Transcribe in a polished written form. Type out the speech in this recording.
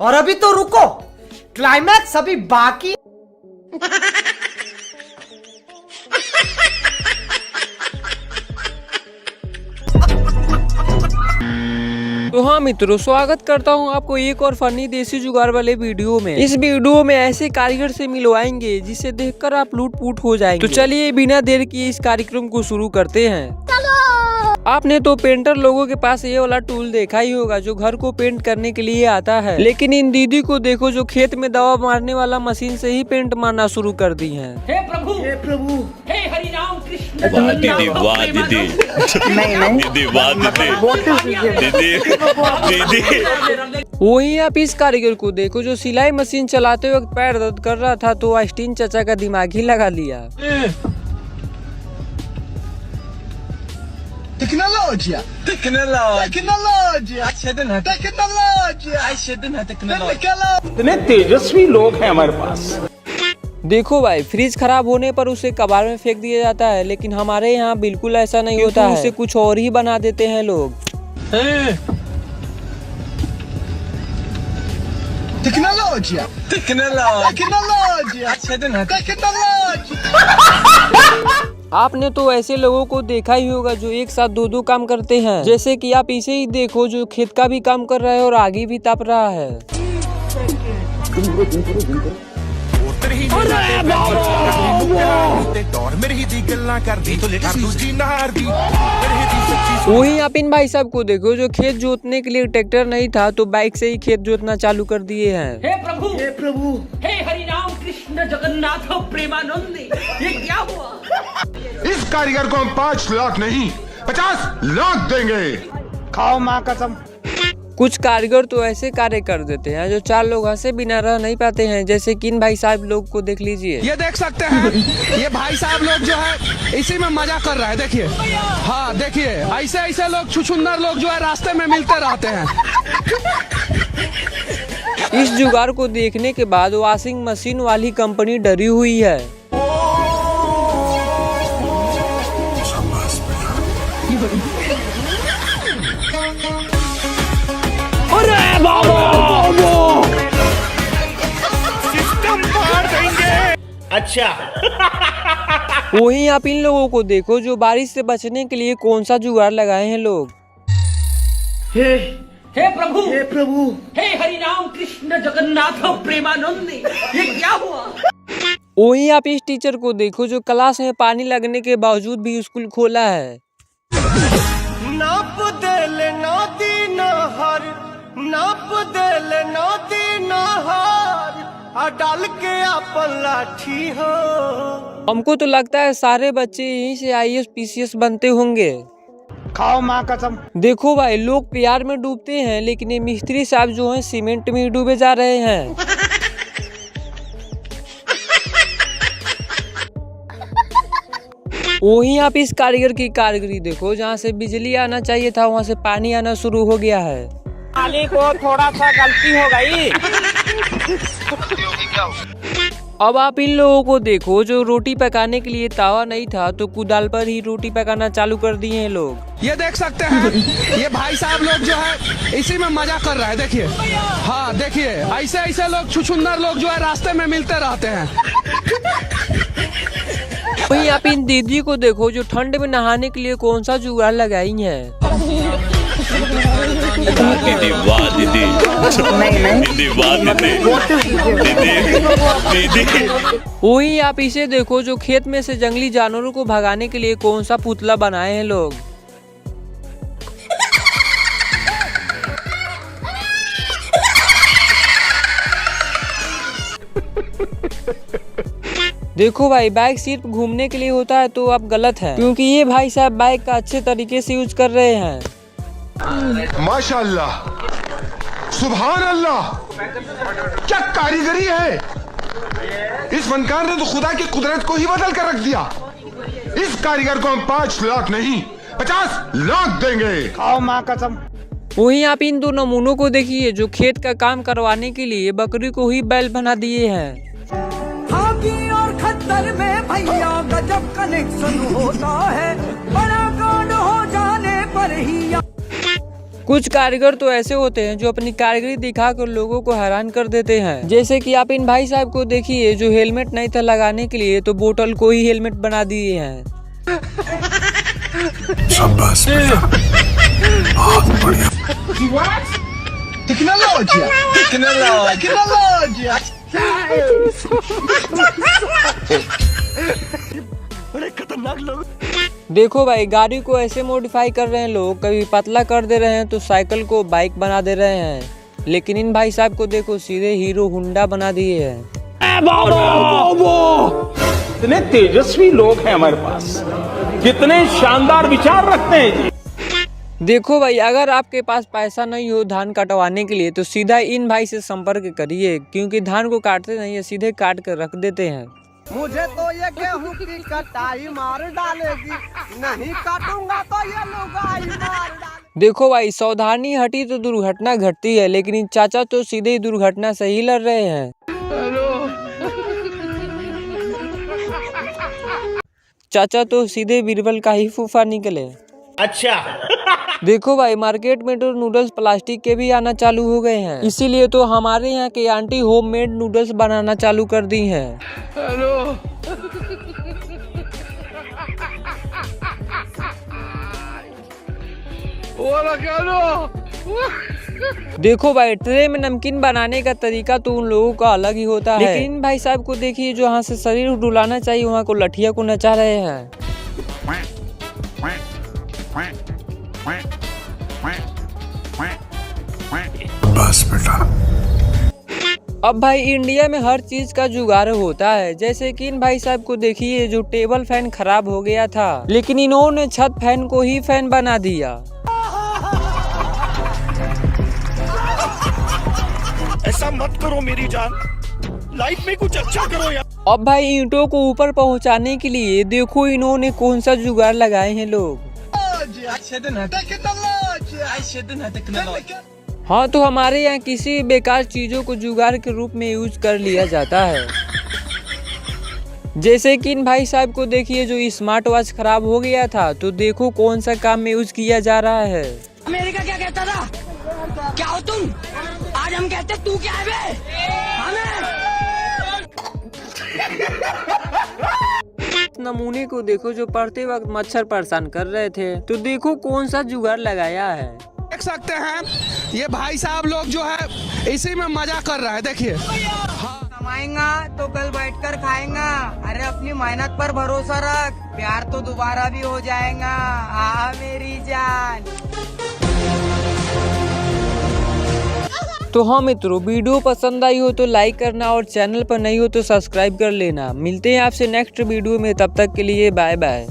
और अभी तो रुको, क्लाइमैक्स अभी बाकी। तो हाँ मित्रों, स्वागत करता हूँ आपको एक और फनी देसी जुगाड़ वाले वीडियो में। इस वीडियो में ऐसे कारीगर से मिलवाएंगे जिसे देखकर आप लूट-पुट हो जाएंगे। तो चलिए बिना देर किए इस कार्यक्रम को शुरू करते हैं। आपने तो पेंटर लोगों के पास ये वाला टूल देखा ही होगा जो घर को पेंट करने के लिए आता है, लेकिन इन दीदी को देखो जो खेत में दवा मारने वाला मशीन से ही पेंट मारना शुरू कर दी है। हे प्रभु, हे प्रभु, हे हरि राम कृष्ण। वाह दीदी, वाह दीदी, दीदी वाह दीदी, दीदी। वहीं आप इस कारीगर को देखो जो सिलाई मशीन चलाते वक्त पैर दर्द कर रहा था तो आइंस्टीन चाचा का दिमाग ही लगा लिया। Tecnologia! Tecnologia! इतने तेजस्वी लोग हैं हमारे पास। देखो भाई, फ्रिज खराब होने पर उसे कबाड़ में फेंक दिया जाता है, लेकिन हमारे यहाँ बिल्कुल ऐसा नहीं होता है। उसे कुछ और ही बना देते हैं लोग। Tecnologia! आपने तो ऐसे लोगों को देखा ही होगा जो एक साथ दो काम करते हैं, जैसे कि आप इसे ही देखो जो खेत का भी काम कर रहा है और आगे भी ताप रहा है। वहीं आप इन भाई साहब को देखो जो खेत जोतने के लिए ट्रैक्टर नहीं था तो बाइक से ही खेत जोतना चालू कर दिए हैं। हे प्रभु, हे प्रभु, हे हरि राम कृष्ण जगन्नाथ प्रेमानंद। ये क्या हुआ? इस कारीगर को हम 5 लाख नहीं 50 लाख देंगे। खाओ माँ कसम। कुछ कारीगर तो ऐसे कार्य कर देते हैं जो 4 लोग हंसे बिना रह नहीं पाते हैं, जैसे कि इन भाई साहब लोग को देख लीजिए। ये देख सकते हैं, ये भाई साहब लोग जो है इसी में मजा कर रहा है। देखिए, हाँ देखिए, ऐसे ऐसे लोग छुछुंदर लोग जो है रास्ते में मिलते रहते हैं। इस जुगाड़ को देखने के बाद वॉशिंग मशीन वाली कंपनी डरी हुई है। अच्छा। वहीं आप इन लोगों को देखो जो बारिश से बचने के लिए कौन सा जुगाड़ लगाए हैं लोग। हे प्रभु, हे प्रभु, हे हरि राम कृष्ण जगन्नाथ प्रेमानंद। ये क्या हुआ? वहीं आप इस टीचर को देखो जो क्लास में पानी लगने के बावजूद भी स्कूल खोला है। नाप देले नदी नहर, नाप देले नदी नहर, आ डाल के अपन लाठी हो। हमको तो लगता है सारे बच्चे यहीं से IAS PCS बनते होंगे। खाओ माँ कसम। देखो भाई, लोग प्यार में डूबते हैं लेकिन ये मिस्त्री साहब जो हैं सीमेंट में ही डूबे जा रहे हैं। वहीं आप इस कारीगर की कारीगरी देखो, जहाँ से बिजली आना चाहिए था वहाँ से पानी आना शुरू हो गया है। मालिक को थोड़ा सा गलती हो गई। अब आप इन लोगों को देखो जो रोटी पकाने के लिए तावा नहीं था तो कुदाल पर ही रोटी पकाना चालू कर दिए हैं लोग। ये देख सकते हैं, ये भाई साहब लोग जो है इसी में मजा कर रहा है। देखिए, हाँ देखिए, ऐसे ऐसे लोग छुछुंदर लोग जो है रास्ते में मिलते रहते हैं। वहीं आप इन दीदी को देखो जो ठंड में नहाने के लिए कौन सा जुगाड़ लगाई है। दीदी वाह दीदी, दीदी वाह दीदी, दीदी। वहीं आप इसे देखो जो खेत में से जंगली जानवरों को भगाने के लिए कौन सा पुतला बनाए हैं लोग। देखो भाई, बाइक सिर्फ घूमने के लिए होता है तो अब गलत है, क्योंकि ये भाई साहब बाइक का अच्छे तरीके से यूज कर रहे हैं। माशाअल्लाह, सुभान अल्लाह, क्या कारीगरी है। इस फनकार ने तो खुदा की कुदरत को ही बदल कर रख दिया। इस कारीगर को हम 5 लाख नहीं 50 लाख देंगे। खाओ माँ कसम। वहीं आप इन 2 नमूनों को देखिए जो खेत का काम करवाने के लिए बकरी को ही बैल बना दिए हैं। और खत्तर में भैया गजब कनेक्शन होता है, बड़ा कांड हो जाने पर ही। कुछ कारीगर तो ऐसे होते हैं जो अपनी कारीगरी दिखाकर लोगों को हैरान कर देते हैं। जैसे कि आप इन भाई साहब को देखिए जो हेलमेट नहीं था लगाने के लिए तो बोतल को ही हेलमेट बना दिए हैं। शाबाश बेटा, बहुत बढ़िया। देखो भाई, गाड़ी को ऐसे मॉडिफाई कर रहे हैं लोग, कभी पतला कर दे रहे हैं तो साइकिल को बाइक बना दे रहे हैं, लेकिन इन भाई साहब को देखो सीधे हीरो होंडा बना दिए हैं। कितने तेजस्वी लोग हैं हमारे पास, कितने शानदार विचार रखते हैं जी। देखो भाई, अगर आपके पास पैसा नहीं हो धान कटवाने के लिए तो सीधा इन भाई से संपर्क करिए, क्योंकि धान को काटते नहीं है, सीधे काट कर रख देते हैं। मुझे तो ये गेहूं की कटाई मार डालेगी, नहीं काटूंगा तो ये लुगाई मार डालेगी। देखो भाई, सावधानी हटी तो दुर्घटना घटती है, लेकिन इन चाचा तो सीधे ही दुर्घटना से ही लड़ रहे हैं। चाचा तो सीधे बीरबल का ही फूफा निकले। अच्छा। देखो भाई, मार्केट में तो नूडल्स प्लास्टिक के भी आना चालू हो गए हैं, इसीलिए तो हमारे यहाँ के आंटी होममेड नूडल्स बनाना चालू कर दी हैं। देखो भाई, ट्रे में नमकीन बनाने का तरीका तो उन लोगों का अलग ही होता है, लेकिन इन भाई साहब को देखिए जो यहाँ से शरीर डुलाना चाहिए वहाँ को लठिया को नचा रहे हैं। बस बेटा। अब भाई, इंडिया में हर चीज का जुगाड़ होता है, जैसे कि इन भाई साहब को देखिए जो टेबल फैन खराब हो गया था, लेकिन इन्होंने छत फैन को ही फैन बना दिया। ऐसा मत करो मेरी जान, लाइफ में कुछ अच्छा करो यार। अब भाई, ईंटों को ऊपर पहुंचाने के लिए देखो इन्होंने कौन सा जुगाड़ लगाए हैं लोग। हाँ, तो हमारे यहाँ किसी बेकार चीजों को जुगाड़ के रूप में यूज कर लिया जाता है। जैसे कि इन भाई साहब को देखिए जो स्मार्ट वॉच खराब हो गया था, तो देखो कौन सा काम में यूज किया जा रहा है। अमेरिका क्या कहता था? क्या हो तुम? आज हम कहते तू क्या है बे? नमूने को देखो जो पढ़ते वक्त मच्छर परेशान कर रहे थे, तो देखो कौन सा जुगाड़ लगाया है। देख सकते हैं ये भाई साहब लोग जो है इसी में मजा कर रहा है, देखिए। कमाएगा तो कल बैठकर खाएगा, अरे अपनी मेहनत पर भरोसा रख, प्यार तो दोबारा भी हो जाएगा। आ मेरी जान। तो हाँ मित्रों, वीडियो पसंद आई हो तो लाइक करना और चैनल पर नहीं हो तो सब्सक्राइब कर लेना। मिलते हैं आपसे नेक्स्ट वीडियो में, तब तक के लिए बाय बाय।